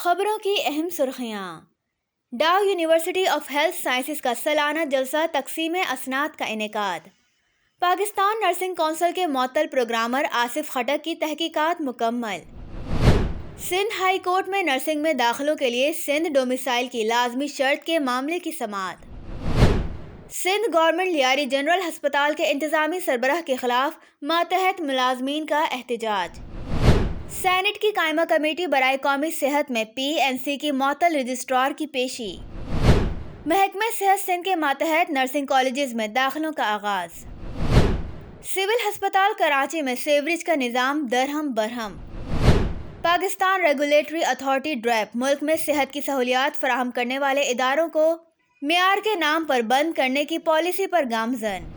خبروں کی اہم سرخیاں۔ ڈاؤ یونیورسٹی آف ہیلتھ سائنسز کا سالانہ جلسہ تقسیم اسناد کا انعقاد۔ پاکستان نرسنگ کونسل کے معطل پروگرامر آصف خٹک کی تحقیقات مکمل۔ سندھ ہائی کورٹ میں نرسنگ میں داخلوں کے لیے سندھ ڈومیسائل کی لازمی شرط کے معاملے کی سماعت۔ سندھ گورنمنٹ لیاری جنرل ہسپتال کے انتظامی سربراہ کے خلاف ماتحت ملازمین کا احتجاج۔ سینٹ کی قائمہ کمیٹی برائے قومی صحت میں پی این سی کی معطل رجسٹرار کی پیشی۔ محکمہ صحت سندھ کے ماتحت نرسنگ کالجز میں داخلوں کا آغاز۔ سول ہسپتال کراچی میں سیوریج کا نظام درہم برہم۔ پاکستان ریگولیٹری اتھارٹی ڈریپ ملک میں صحت کی سہولیات فراہم کرنے والے اداروں کو معیار کے نام پر بند کرنے کی پالیسی پر گامزن۔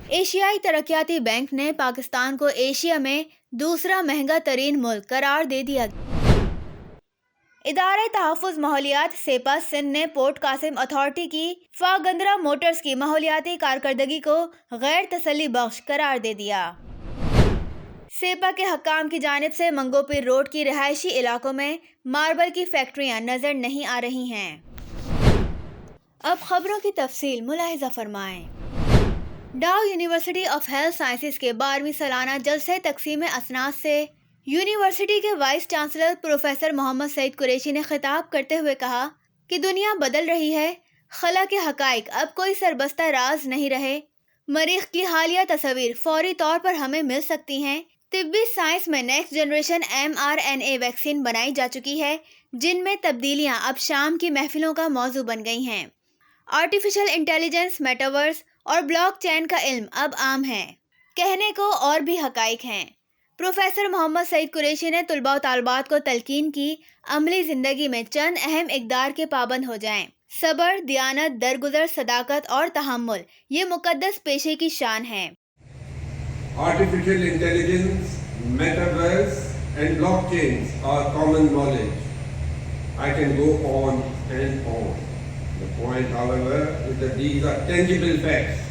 ایشیائی ترقیاتی بینک نے پاکستان کو ایشیا میں دوسرا مہنگا ترین ملک قرار دے دیا۔ ادارہ تحفظ ماحولیات سیپا سندھ نے پورٹ قاسم اتھارٹی کی فاگندرا موٹرز کی ماحولیاتی کارکردگی کو غیر تسلی بخش قرار دے دیا۔ سیپا کے حکام کی جانب سے منگو پیر روڈ کی رہائشی علاقوں میں ماربل کی فیکٹریاں نظر نہیں آ رہی ہیں۔ اب خبروں کی تفصیل ملاحظہ فرمائیں۔ ڈاؤ یونیورسٹی آف ہیلتھ سائنسز کے 12ویں سالانہ جلسہ تقسیم اسناد سے یونیورسٹی کے وائس چانسلر پروفیسر محمد سعید قریشی نے خطاب کرتے ہوئے کہا کہ دنیا بدل رہی ہے، خلا کے حقائق اب کوئی سربستہ راز نہیں رہے، مریخ کی حالیہ تصاویر فوری طور پر ہمیں مل سکتی ہیں، طبی سائنس میں نیکسٹ جنریشن mRNA ویکسین بنائی جا چکی ہے جن میں تبدیلیاں اب شام کی محفلوں کا موضوع بن گئی ہیں، آرٹیفیشل انٹیلیجنس، میٹاورس اور بلاک چین کا علم اب عام ہے، کہنے کو اور بھی حقائق ہیں۔ پروفیسر محمد سعید قریشی نے طلباء و طالبات کو تلقین کی عملی زندگی میں چند اہم اقدار کے پابند ہو جائیں۔ صبر، دیانت، درگزر، صداقت اور تحمل یہ مقدس پیشے کی شان ہے۔ Artificial intelligence, metaverse and blockchains are common knowledge. I can go on and on. The point, however, is that these are tangible facts.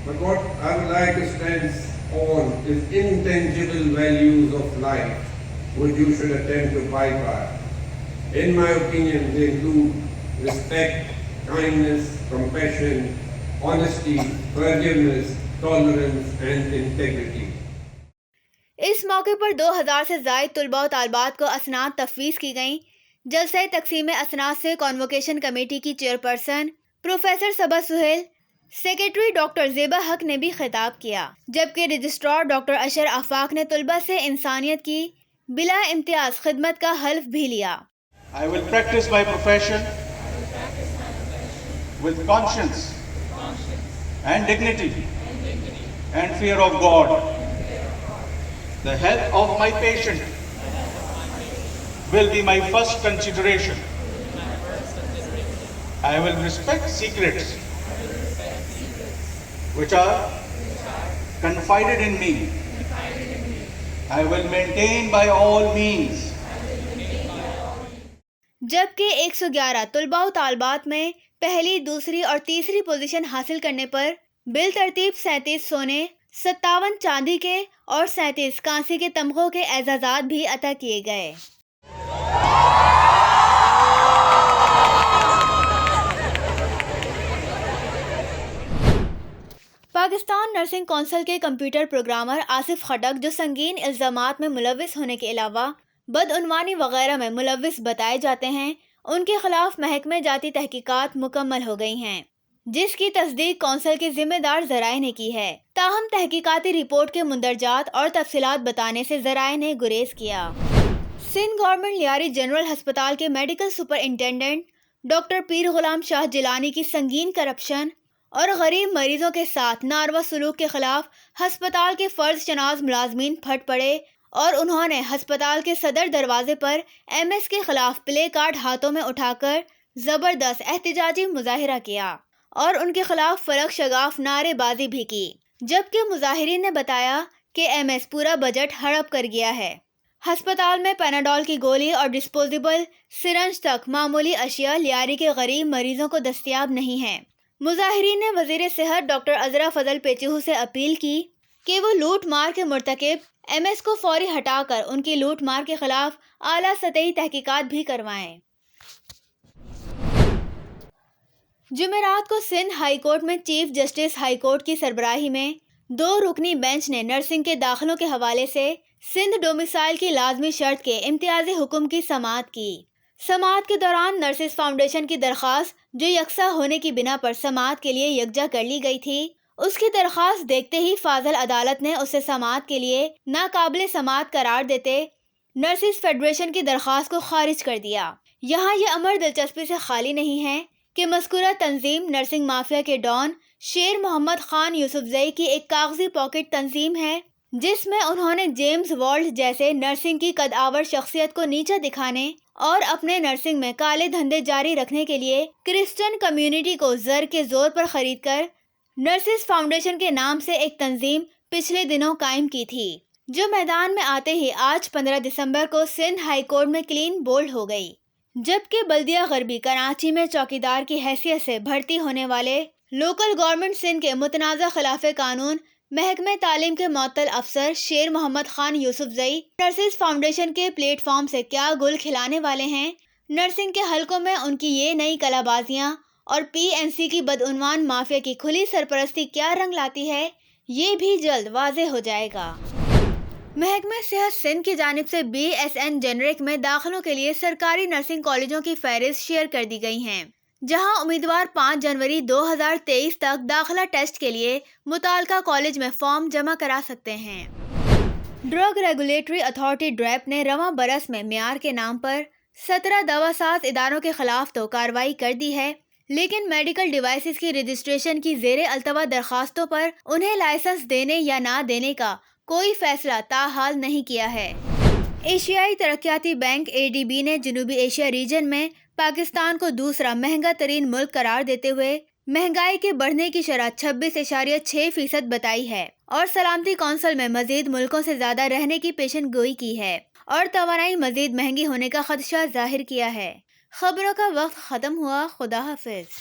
But what I would like to stress on is intangible values of life, which you should attempt to bypass. In my opinion, they include respect, kindness, compassion, honesty, forgiveness, tolerance and integrity. اس موقع پر 2000 سے زائد طلباء و طالبات کو اسناد تفویض کی گئیں۔ جلسہ تقسیم اسناد سے کنووکیشن کمیٹی کی چیئرپرسن پروفیسر صبا سہیل، سیکریٹری ڈاکٹر زیبا حق نے بھی خطاب کیا، جبکہ رجسٹرار ڈاکٹر اشر آفاق نے طلباء سے انسانیت کی بلا امتیاز خدمت کا حلف بھی لیا۔ I will practice my profession with conscience and dignity and fear of God. The health of my patient will be my first consideration. I will respect secrets which are confided in me. I will maintain by all means. جبکہ 111 طلباء و طالبات میں پہلی، دوسری اور تیسری position حاصل کرنے پر بالترتیب 37 سونے، 57 چاندی کے اور 37 کانسی کے تمغوں کے اعزازات بھی عطا کیے گئے۔ پاکستان نرسنگ کونسل کے کمپیوٹر پروگرامر آصف خٹک، جو سنگین الزامات میں ملوث ہونے کے علاوہ بدعنوانی وغیرہ میں ملوث بتائے جاتے ہیں، ان کے خلاف محکمہ جاتی تحقیقات مکمل ہو گئی ہیں، جس کی تصدیق کونسل کے ذمہ دار ذرائع نے کی ہے۔ تاہم تحقیقاتی رپورٹ کے مندرجات اور تفصیلات بتانے سے ذرائع نے گریز کیا۔ سندھ گورنمنٹ لیاری جنرل ہسپتال کے میڈیکل سپرنٹینڈنٹ ڈاکٹر پیر غلام شاہ جیلانی کی سنگین کرپشن اور غریب مریضوں کے ساتھ ناروا سلوک کے خلاف ہسپتال کے فرض شناس ملازمین پھٹ پڑے اور انہوں نے ہسپتال کے صدر دروازے پر ایم ایس کے خلاف پلے کارڈ ہاتھوں میں اٹھا کر زبردست احتجاجی مظاہرہ کیا اور ان کے خلاف فرق شگاف نعرے بازی بھی کی، جبکہ مظاہرین نے بتایا کہ ایم ایس پورا بجٹ ہڑپ کر گیا ہے۔ ہسپتال میں پیناڈول کی گولی اور ڈسپوزیبل سرنج تک معمولی اشیاء لیاری کے غریب مریضوں کو دستیاب نہیں ہیں۔ مظاہرین نے وزیر صحت ڈاکٹر عذرا فضل پیچیہو سے اپیل کی کہ وہ لوٹ مار کے مرتکب MS کو فوری ہٹا کر ان کی لوٹ مار کے خلاف اعلیٰ سطحی تحقیقات بھی کروائیں۔ جمعرات کو سندھ ہائی کورٹ میں چیف جسٹس ہائی کورٹ کی سربراہی میں 2 رکنی بینچ نے نرسنگ کے داخلوں کے حوالے سے سندھ ڈومیسائل کی لازمی شرط کے امتیازی حکم کی سماعت کی۔ سماعت کے دوران نرسز فاؤنڈیشن کی درخواست، جو یکساں ہونے کی بنا پر سماعت کے لیے یکجا کر لی گئی تھی، اس کی درخواست دیکھتے ہی فاضل عدالت نے اسے سماعت کے لیے ناقابل سماعت قرار دیتے نرسز فیڈریشن کی درخواست کو خارج کر دیا۔ یہاں یہ امر دلچسپی سے خالی نہیں ہے کہ مذکورہ تنظیم نرسنگ مافیا کے ڈان شیر محمد خان یوسفزئی کی ایک کاغذی پاکٹ تنظیم ہے، جس میں انہوں نے جیمز والٹ جیسے نرسنگ کی قدآور شخصیت کو نیچا دکھانے اور اپنے نرسنگ میں کالے دھندے جاری رکھنے کے لیے کرسچن کمیونٹی کو زر کے زور پر خرید کر نرسز فاؤنڈیشن کے نام سے ایک تنظیم پچھلے دنوں قائم کی تھی، جو میدان میں آتے ہی آج 15 دسمبر کو سندھ ہائی کورٹ میں کلین بولڈ ہو گئی، جبکہ بلدیہ غربی کراچی میں چوکیدار کی حیثیت سے بھرتی ہونے والے لوکل گورنمنٹ سندھ کے متنازع خلاف قانون محکمہ تعلیم کے معطل افسر شیر محمد خان یوسفزئی نرسز فاؤنڈیشن کے پلیٹ فارم سے کیا گل کھلانے والے ہیں، نرسنگ کے حلقوں میں ان کی یہ نئی کلا بازیاں اور PNC کی بدعنوان مافیا کی کھلی سرپرستی کیا رنگ لاتی ہے، یہ بھی جلد واضح ہو جائے گا۔ محکمہ صحت سندھ کی جانب سے BSN جنرک میں داخلوں کے لیے سرکاری نرسنگ کالجوں کی فہرست شیئر کر دی گئی ہیں، جہاں امیدوار 5 جنوری 2023 تک داخلہ ٹیسٹ کے لیے متعلقہ کالج میں فارم جمع کرا سکتے ہیں۔ ڈرگ ریگولیٹری اتھارٹی ڈریپ نے رواں برس میں معیار کے نام پر 17 دوا ساز اداروں کے خلاف تو کارروائی کر دی ہے، لیکن میڈیکل ڈیوائسز کی رجسٹریشن کی زیر التوا درخواستوں پر انہیں لائسنس دینے یا نہ دینے کا کوئی فیصلہ تاحال نہیں کیا ہے۔ ایشیائی ترقیاتی بینک ADB نے جنوبی ایشیا ریجن میں پاکستان کو دوسرا مہنگا ترین ملک قرار دیتے ہوئے مہنگائی کے بڑھنے کی شرح 26.6% بتائی ہے، اور سلامتی کونسل میں مزید ملکوں سے زیادہ رہنے کی پیشن گوئی کی ہے اور توانائی مزید مہنگی ہونے کا خدشہ ظاہر کیا ہے۔ خبروں کا وقت ختم ہوا۔ خدا حافظ۔